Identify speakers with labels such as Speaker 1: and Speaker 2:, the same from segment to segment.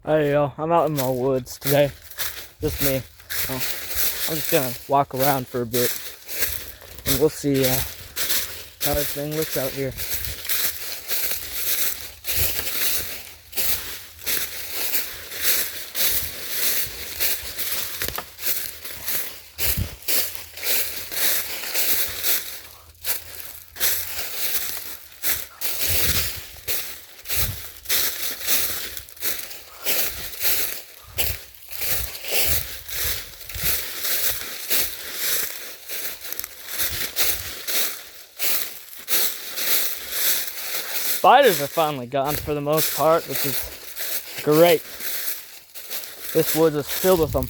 Speaker 1: Hey yo, I'm out in my woods today. Just me. So I'm just gonna walk around for a bit and we'll see how everything looks out here. Spiders are finally gone for the most part, which is great. This woods is filled with them.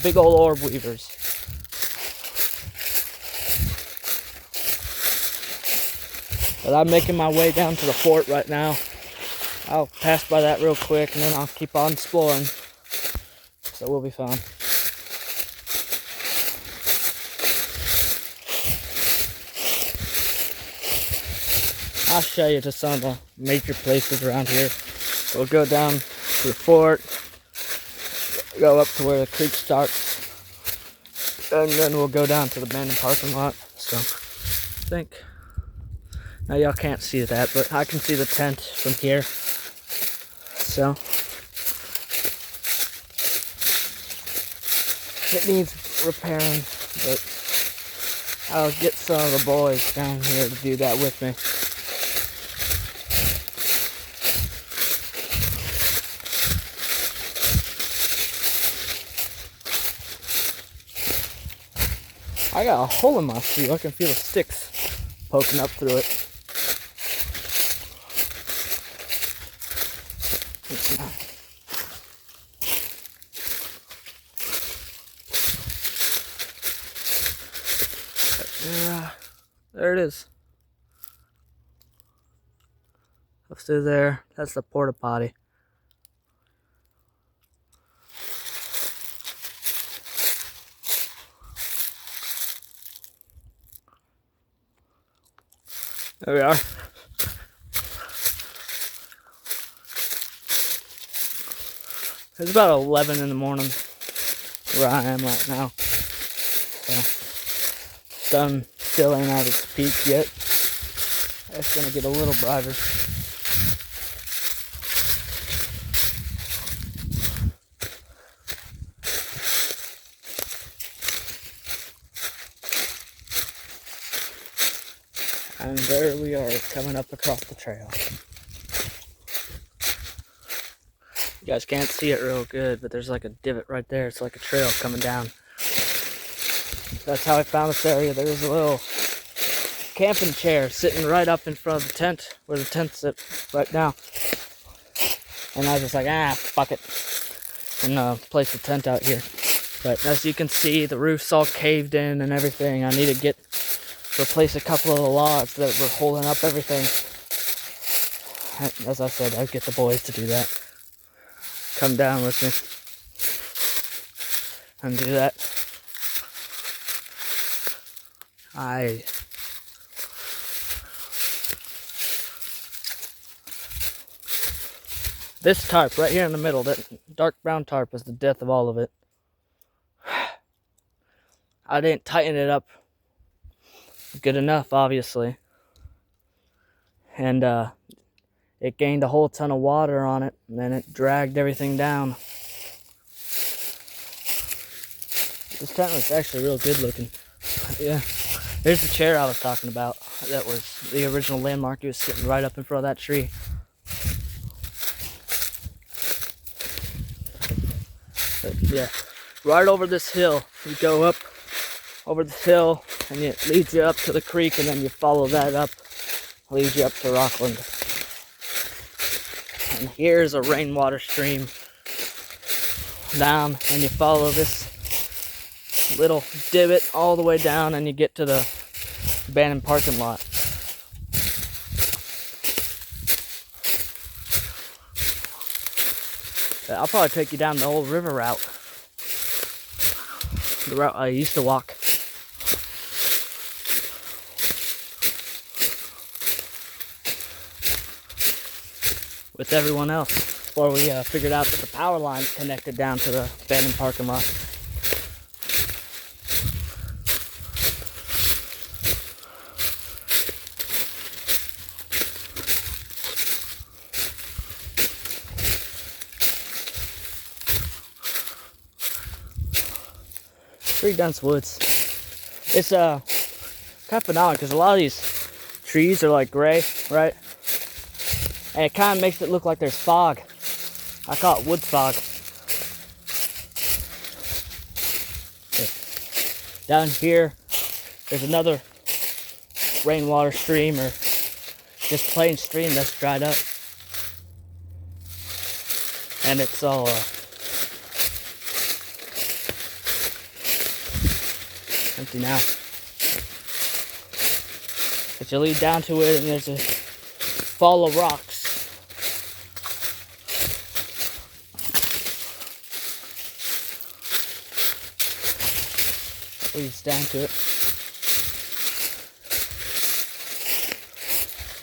Speaker 1: Big old orb weavers. But I'm making my way down to the fort right now. I'll pass by that real quick and then I'll keep on exploring. So we'll be fine. I'll show you just some of the major places around here. We'll go down to the fort, go up to where the creek starts, and then we'll go down to the abandoned parking lot. So, I think, now y'all can't see that, but I can see the tent from here. So, it needs repairing, but I'll get some of the boys down here to do that with me. I got a hole in my shoe. I can feel the sticks poking up through it. Yeah, there it is. Up through there, that's the porta potty. There we are. It's about 11 in the morning where I am right now. So, sun still ain't at its peak yet. It's gonna get a little brighter. And there we are, coming up across the trail. You guys can't see it real good, but there's like a divot right there. It's like a trail coming down. That's how I found this area. There's a little camping chair sitting right up in front of the tent, where the tent's at right now. And I was just like, fuck it. And place the tent out here. But as you can see, the roof's all caved in and everything. I need to replace a couple of the logs that were holding up everything. As I said, I'd get the boys to do that. Come down with me and do that. This tarp right here in the middle, that dark brown tarp, is the death of all of it. I didn't tighten it up good enough, obviously, and it gained a whole ton of water on it, and then it dragged everything down. This tent was actually real good looking. Yeah, there's the chair I was talking about. That was the original landmark. It was sitting right up in front of that tree. But yeah, right over this hill. You go up over this hill, and it leads you up to the creek, and then you follow that up, leads you up to Rockland. And here's a rainwater stream down, and you follow this little divot all the way down, and you get to the abandoned parking lot. I'll probably take you down the old river route. The route I used to walk. with everyone else. before we figured out that the power line's connected down to the abandoned parking lot. Pretty dense woods. It's kind of phenomenal because a lot of these trees are like gray, right? And it kind of makes it look like there's fog. I call it wood fog. Down here, there's another rainwater stream or just plain stream that's dried up. And it's all empty now. But you lead down to it and there's a fall of rocks. Leads down to it.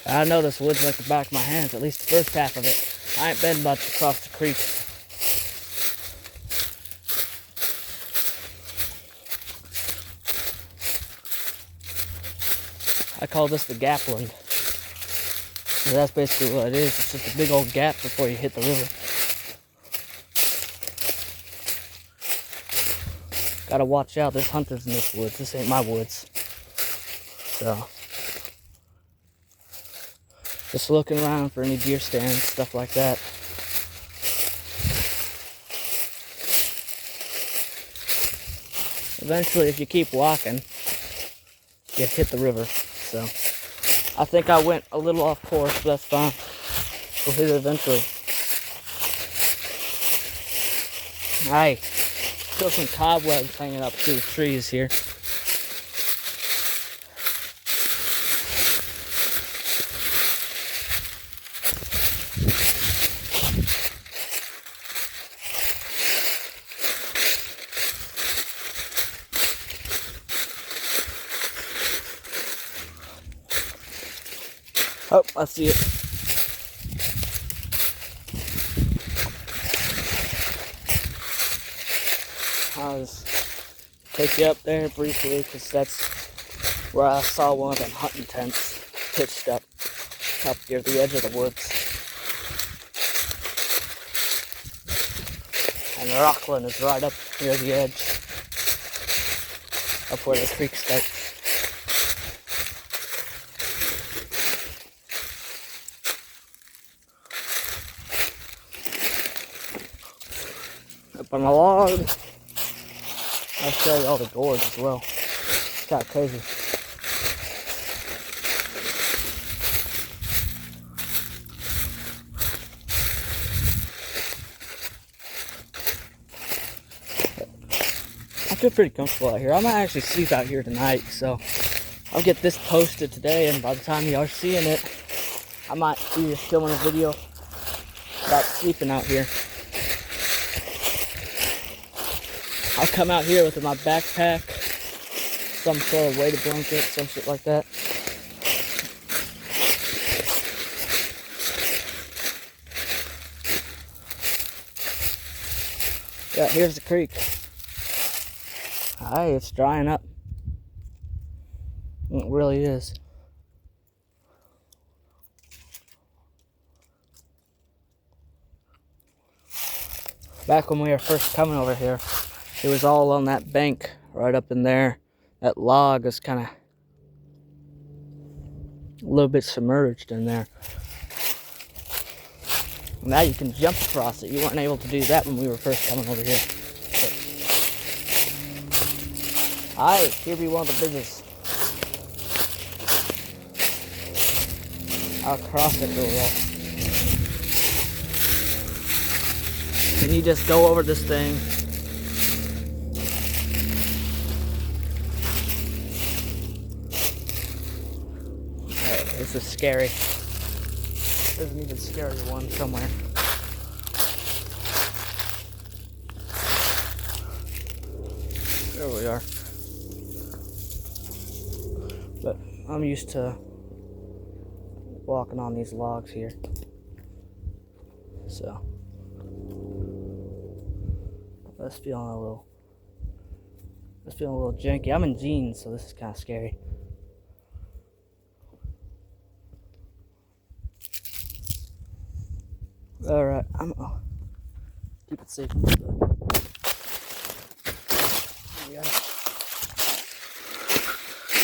Speaker 1: I know this wood's like the back of my hands, at least the first half of it. I ain't been much across the creek. I call this the gapland. So that's basically what it is. It's just a big old gap before you hit the river. Gotta watch out, there's hunters in this woods. This ain't my woods. So, just looking around for any deer stands, stuff like that. Eventually, if you keep walking, you hit the river. So, I think I went a little off course, but that's fine. We'll hit it eventually. Alright. Still some cobwebs hanging up through the trees here. Oh, I see it. I'll just take you up there briefly because that's where I saw one of them hunting tents pitched up near the edge of the woods. And Rockland is right up near the edge, up where the creek starts. Up on the log. I'll show you all the gourds as well. It's kind of crazy. I feel pretty comfortable out here. I might actually sleep out here tonight, so I'll get this posted today, and by the time you are seeing it, I might be just filming a video about sleeping out here. I'll come out here with my backpack, some sort of weighted blanket, some shit like that. Yeah, here's the creek. Hi, it's drying up. It really is. Back when we were first coming over here, it was all on that bank right up in there. That log is kind of a little bit submerged in there. Now you can jump across it. You weren't able to do that when we were first coming over here. Alright, here be one of the bridges. I'll cross it real well. And you just go over this thing. Alright, this is scary. There's an even scarier one somewhere. There we are. But I'm used to walking on these logs here. So That's feeling a little janky. I'm in jeans, so this is kind of scary. Alright, I'm keep it safe.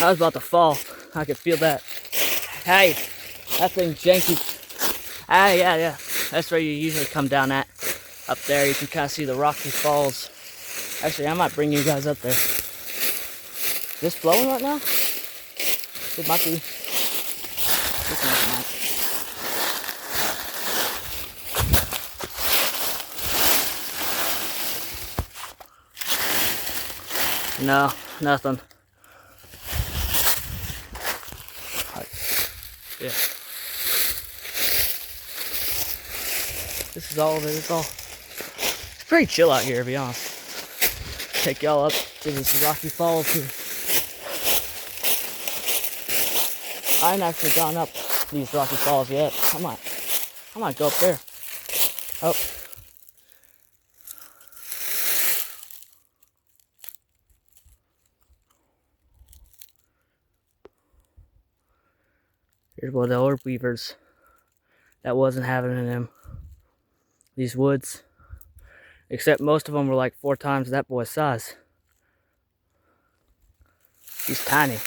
Speaker 1: I was about to fall. I could feel that. Hey, that thing's janky. Ah, yeah. That's where you usually come down at. Up there, you can kind of see the Rocky Falls. Actually, I might bring you guys up there. Is this flowing right now? It might be. This might not. No, nothing. Yeah. This is all of it. It's pretty chill out here, to be honest. Take y'all up to this Rocky Falls here. I ain't actually gone up these Rocky Falls yet. I might go up there. Oh. Here's one of the orb weavers that wasn't having in them. These woods. Except most of them were like 4 times that boy's size. He's tiny.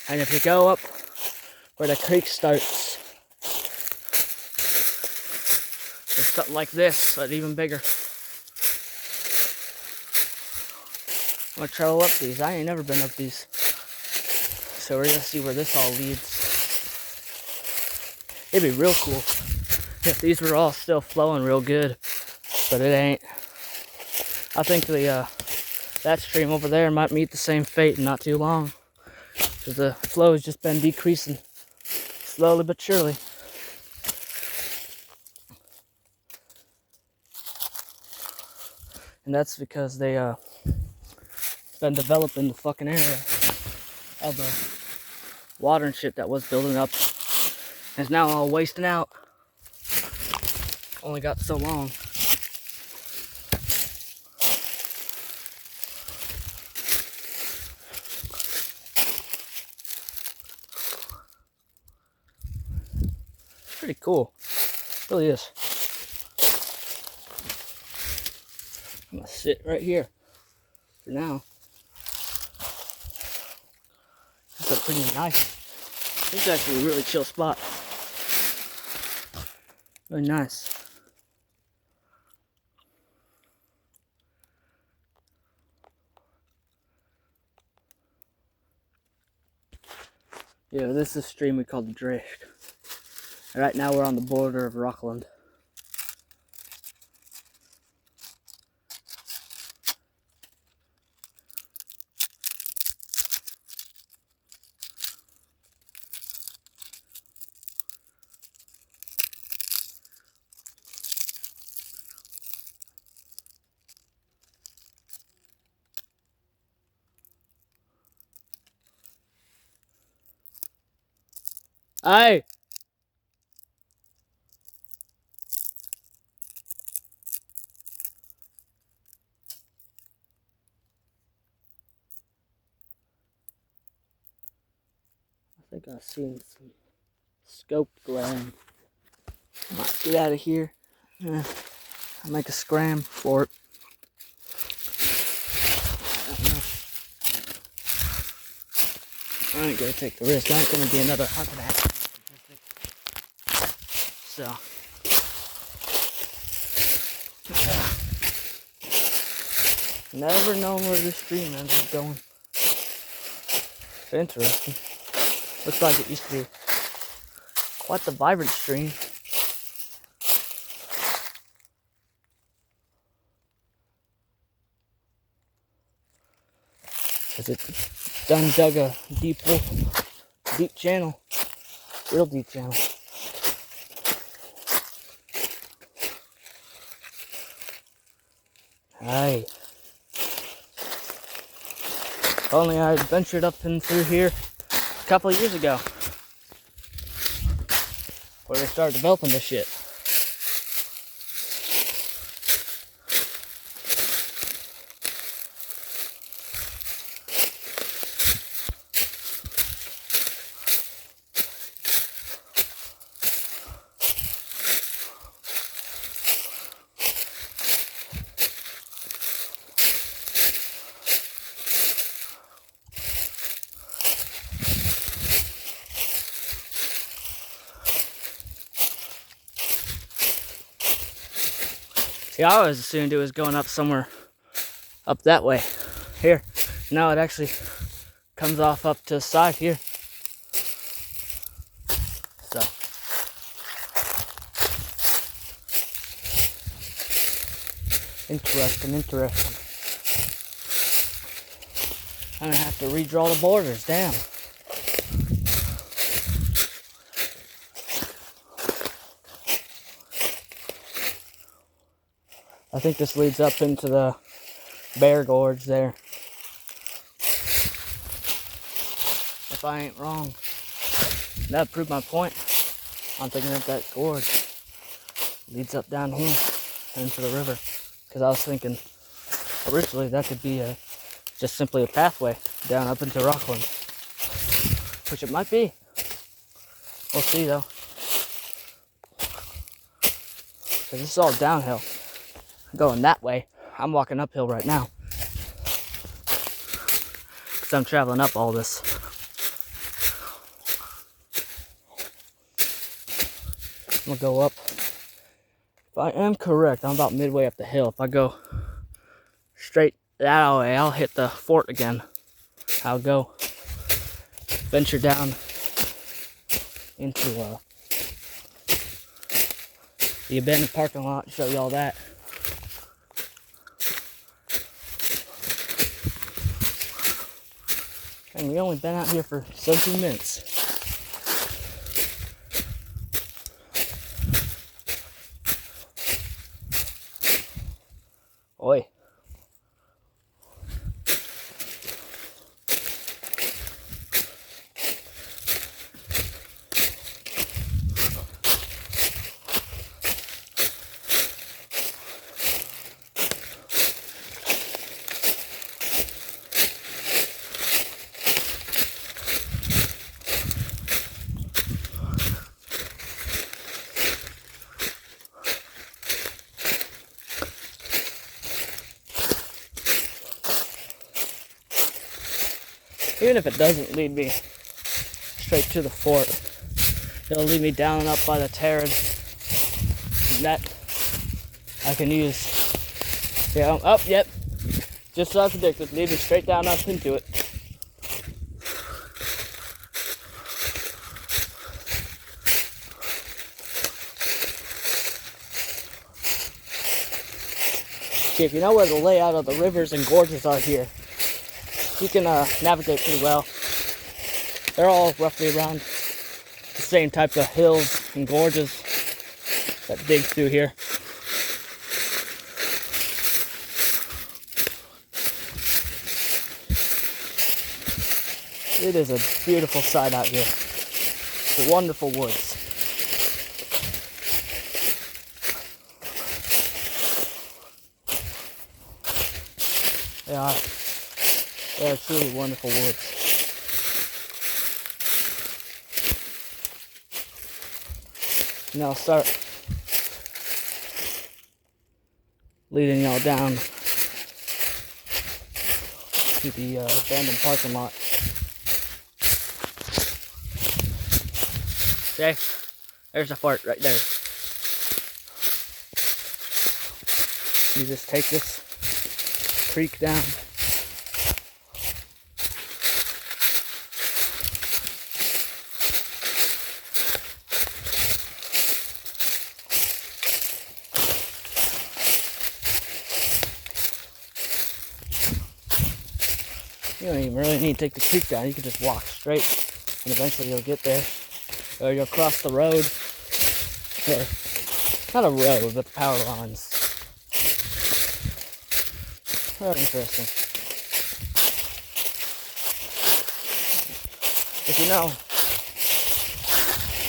Speaker 1: And if you go up where the creek starts, there's something like this, but even bigger. I'm gonna travel up these. I ain't never been up these. So we're gonna see where this all leads. It'd be real cool if these were all still flowing real good, but it ain't. I think that stream over there might meet the same fate in not too long, because the flow has just been decreasing slowly but surely. And that's because they been developing the fucking area of the water and shit that was building up. It's now all wasting out. Only got so long. Pretty cool. It really is. I'm gonna sit right here for now. It's a pretty nice. This is actually a really chill spot. Really nice. Yeah, this is a stream we call the Drisk. Right now we're on the border of Rockland. Hey! I think I've seen some scoped glaring. I might get out of here. I'll make a scram for it. I ain't gonna take the risk. I ain't gonna be another hunting accident statistic. So. Never known where this stream ends up going. It's interesting. Looks like it used to be quite the vibrant stream. Cause it done dug a deep channel. Real deep channel. Aye. If only I had ventured up and through here a couple of years ago where they started developing this shit. See, I always assumed it was going up somewhere up that way. Here. No, it actually comes off up to the side here. So. Interesting. I'm gonna have to redraw the borders. Damn. I think this leads up into the Bear Gorge there. If I ain't wrong. That proved my point. I'm thinking that gorge leads up down here into the river. Because I was thinking originally that could be just simply a pathway down up into Rockland. Which it might be. We'll see though. Because this is all downhill. Going that way. I'm walking uphill right now. Because I'm traveling up all this. I'm going to go up. If I am correct, I'm about midway up the hill. If I go straight that way, I'll hit the fort again. I'll go venture down into the abandoned parking lot and show you all that. And we only been out here for 17 minutes. Oi. Even if it doesn't lead me straight to the fort, it'll lead me down and up by the Tarrant. That I can use. Yeah, yep. Just as I predicted, lead me straight down up into it. See, if you know where the layout of the rivers and gorges are here, you can navigate pretty well. They're all roughly around the same types of hills and gorges that dig through here. It is a beautiful sight out here. The wonderful woods. They are truly wonderful woods. Now I'll start leading y'all down to the abandoned parking lot. Okay, there's a fort right there. You just take this creek down. You don't even really need to take the creek down. You can just walk straight and eventually you'll get there. Or you'll cross the road. Or, not a road, but the power lines. Very interesting. if you know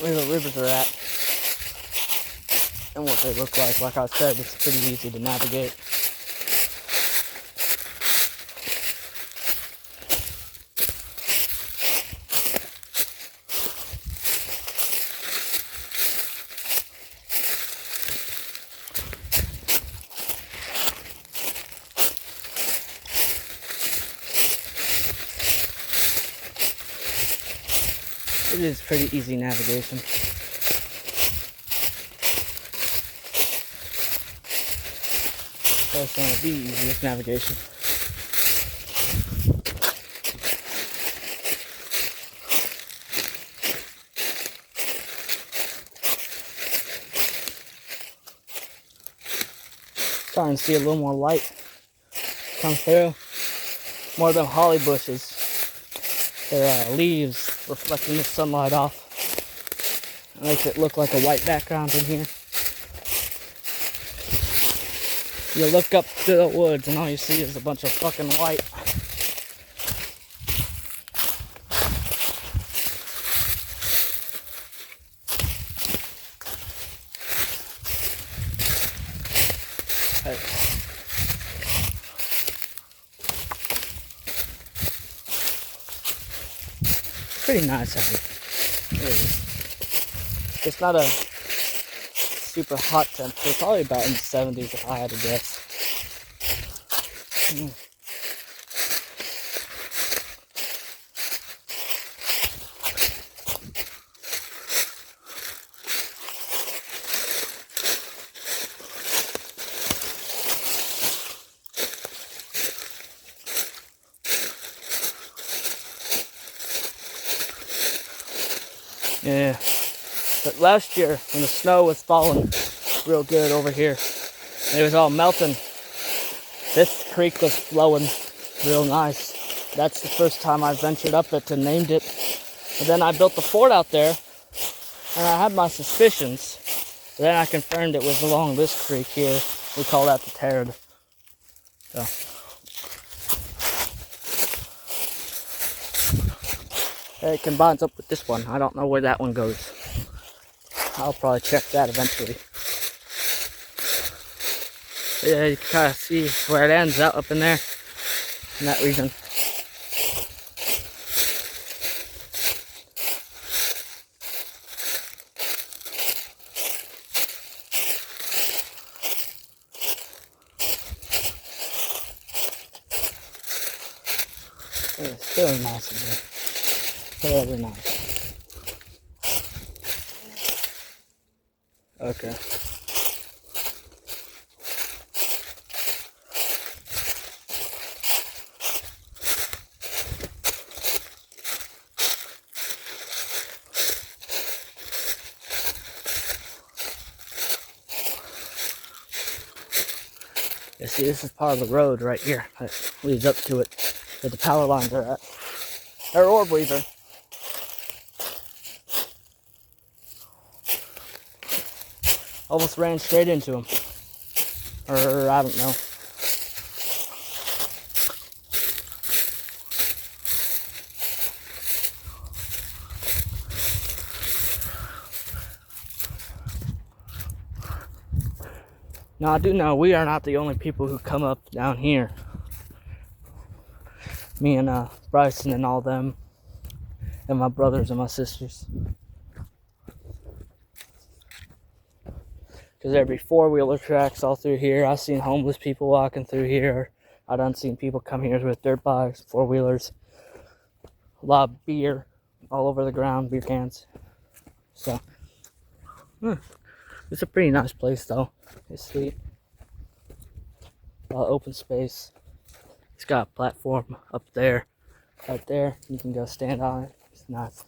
Speaker 1: where the rivers are at and what they look like I said, it's pretty easy to navigate. It is pretty easy navigation. That's going to be easiest navigation. Starting to see a little more light come through. More of them holly bushes. Their leaves reflecting the sunlight off. It makes it look like a white background in here. You look up to the woods and all you see is a bunch of fucking white. Pretty nice out here. It's not a super hot temperature. Probably about in the 70s if I had to guess. Yeah, but last year when the snow was falling real good over here, and it was all melting, this creek was flowing real nice. That's the first time I ventured up it and named it. And then I built the fort out there, and I had my suspicions. Then I confirmed it was along this creek here. We call that the Tarrant. So. It combines up with this one. I don't know where that one goes. I'll probably check that eventually. Yeah, you can kind of see where it ends out up in there, in that region. It's very nice in here. Very nice. Okay. Yeah, see, this is part of the road right here that leads up to it, where the power lines are at. Or orb weaver. Almost ran straight into him. Or, I don't know. Now, I do know we are not the only people who come up down here. Me and Bryson and all them. And my brothers and my sisters. Because there'd be four-wheeler tracks all through here. I've seen homeless people walking through here. I done seen people come here with dirt bikes, four-wheelers. A lot of beer all over the ground, beer cans. So, it's a pretty nice place though. It's sweet. A lot of open space. It's got a platform up there, right there. You can go stand on it. It's nice.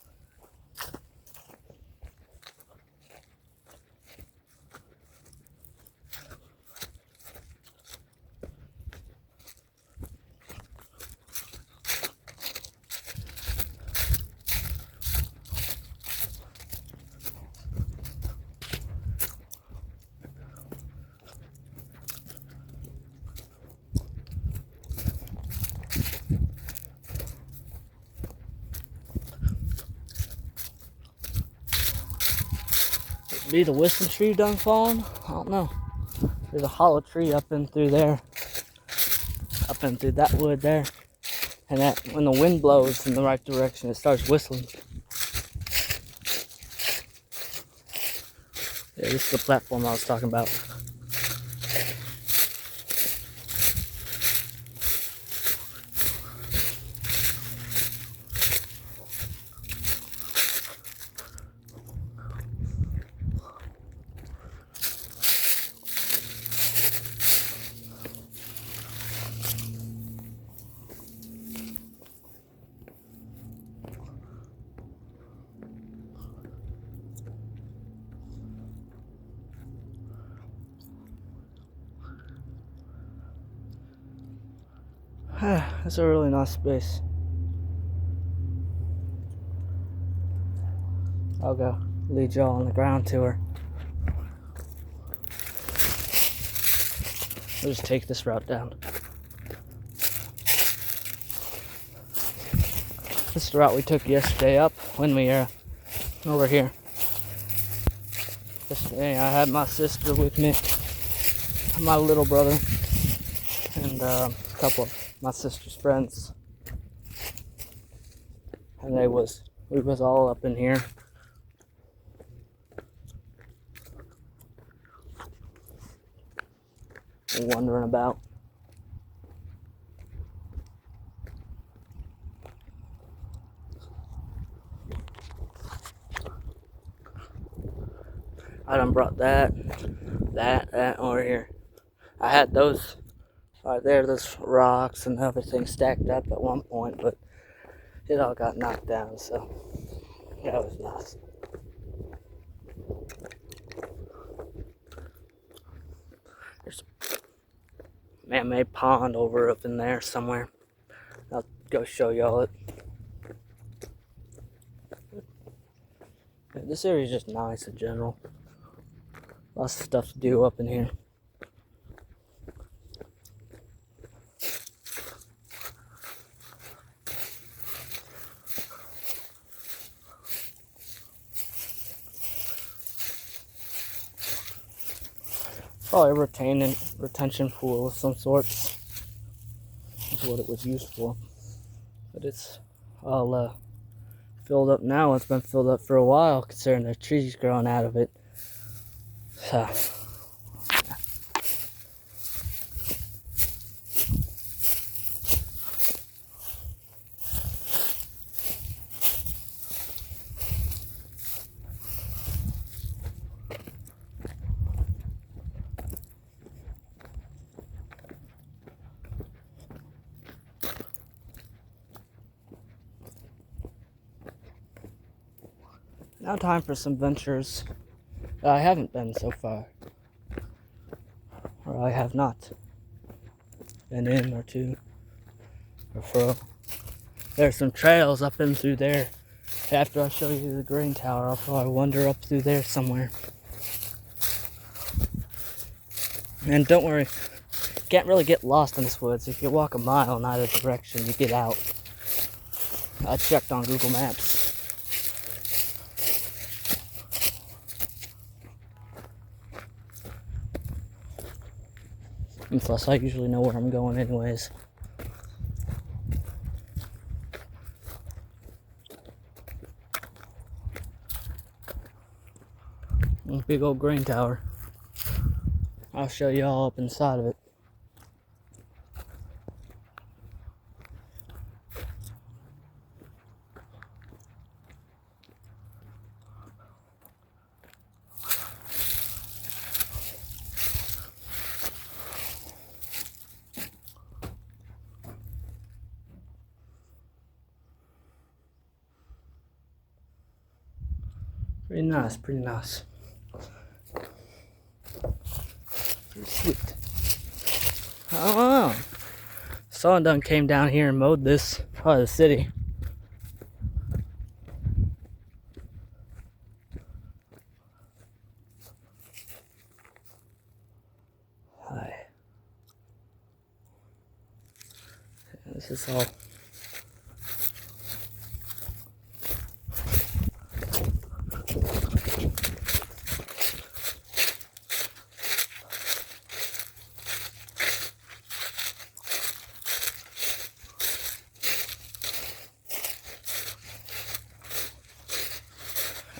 Speaker 1: be the whistling tree done falling? I don't know. There's a hollow tree up in through there. Up in through that wood there. And that when the wind blows in the right direction, it starts whistling. Yeah, this is the platform I was talking about. That's a really nice space. I'll go lead y'all on the ground tour. We'll just take this route down. This is the route we took yesterday up when we were over here. Yesterday I had my sister with me, my little brother, and a couple of my sister's friends. And we was all up in here. Wandering about. I done brought that over here. I had those right there, those rocks and everything stacked up at one point, but it all got knocked down, so that was nice. There's a man-made pond over up in there somewhere. I'll go show y'all it. This area is just nice in general. Lots of stuff to do up in here. Probably a retention pool of some sorts. That's what it was used for. But it's all filled up now. It's been filled up for a while, considering the trees growing out of it. So, now time for some ventures that I haven't been so far. Or I have not been in or to or fro. There's some trails up in through there. After I show you the grain tower, I'll probably wander up through there somewhere. And don't worry, you can't really get lost in this woods. If you walk a mile in either direction, you get out. I checked on Google Maps. And plus, I usually know where I'm going anyways. Big old grain tower. I'll show you all up inside of it. Pretty nice, pretty nice. Pretty sweet. I don't know. Someone done came down here and mowed this part of the city. Hi. This is all.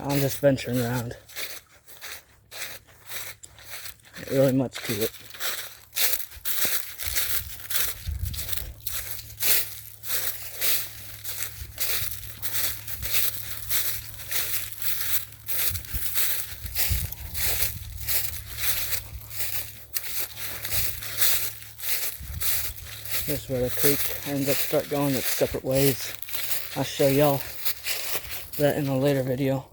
Speaker 1: I'm just venturing around. Not really much to it. This is where the creek ends up start going its separate ways. I'll show y'all that in a later video.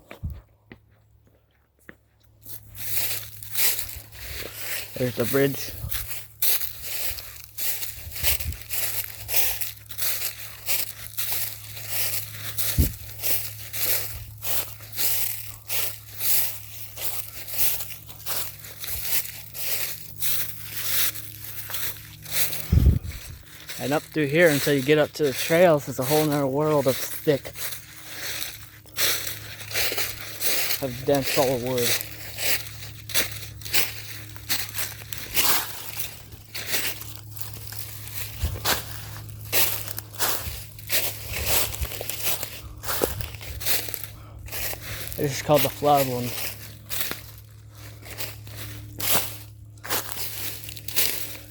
Speaker 1: There's the bridge. And up through here until you get up to the trails is a whole nother world of thick, of dense solid wood. This is called the Floodland.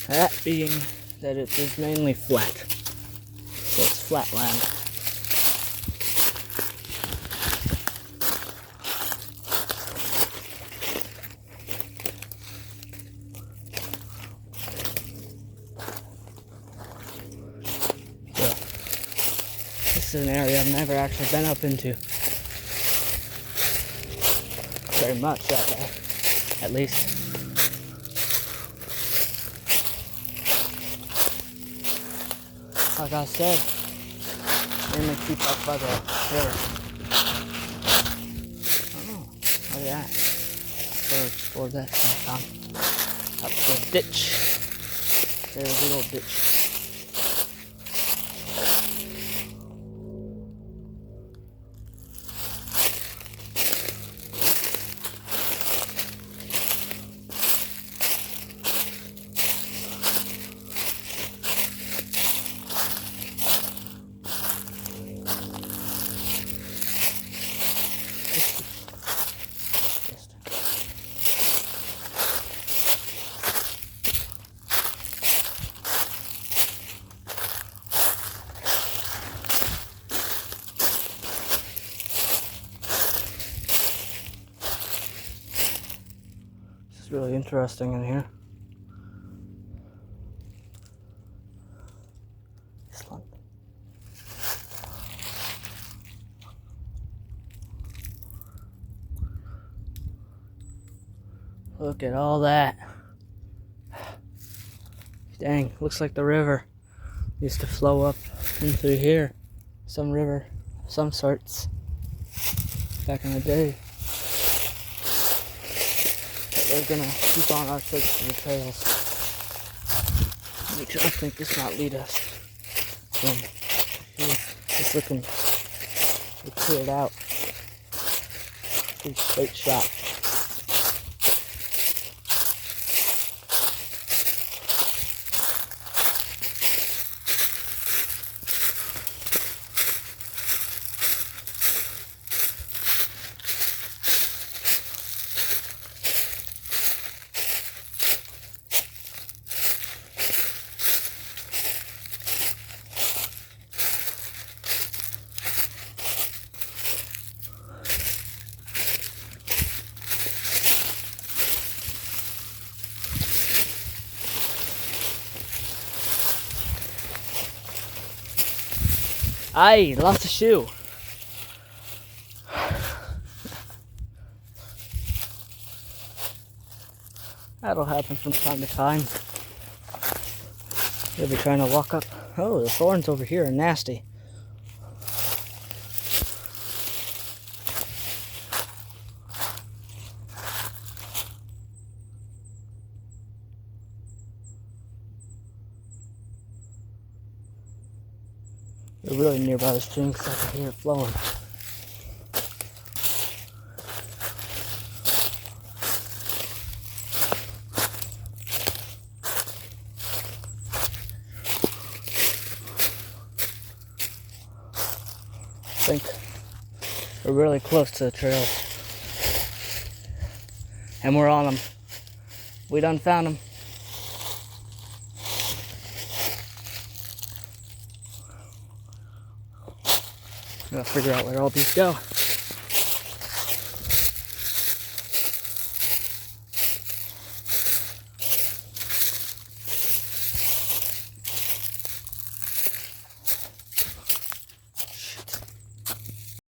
Speaker 1: That being that it is mainly flat. So it's flat land. So, this is an area I've never actually been up into. Very much that way, at least. Like I said, I'm gonna keep up by the river. Oh, look at that. I'll explore that sometime. Up the ditch. There's a big old ditch. It's really interesting in here. Iceland. Look at all that. Dang, looks like the river used to flow up in through here. Some river, some sorts, back in the day. We're gonna keep on our search for the trails, which I think this might lead us from here. It's looking cleared out. Pretty straight shot. Aye, lost a shoe. That'll happen from time to time. You'll be trying to walk up. Oh, the thorns over here are nasty. They're really nearby the stream because I can hear it flowing. I think we're really close to the trails. And we're on them. We done found them. Gotta figure out where all these go.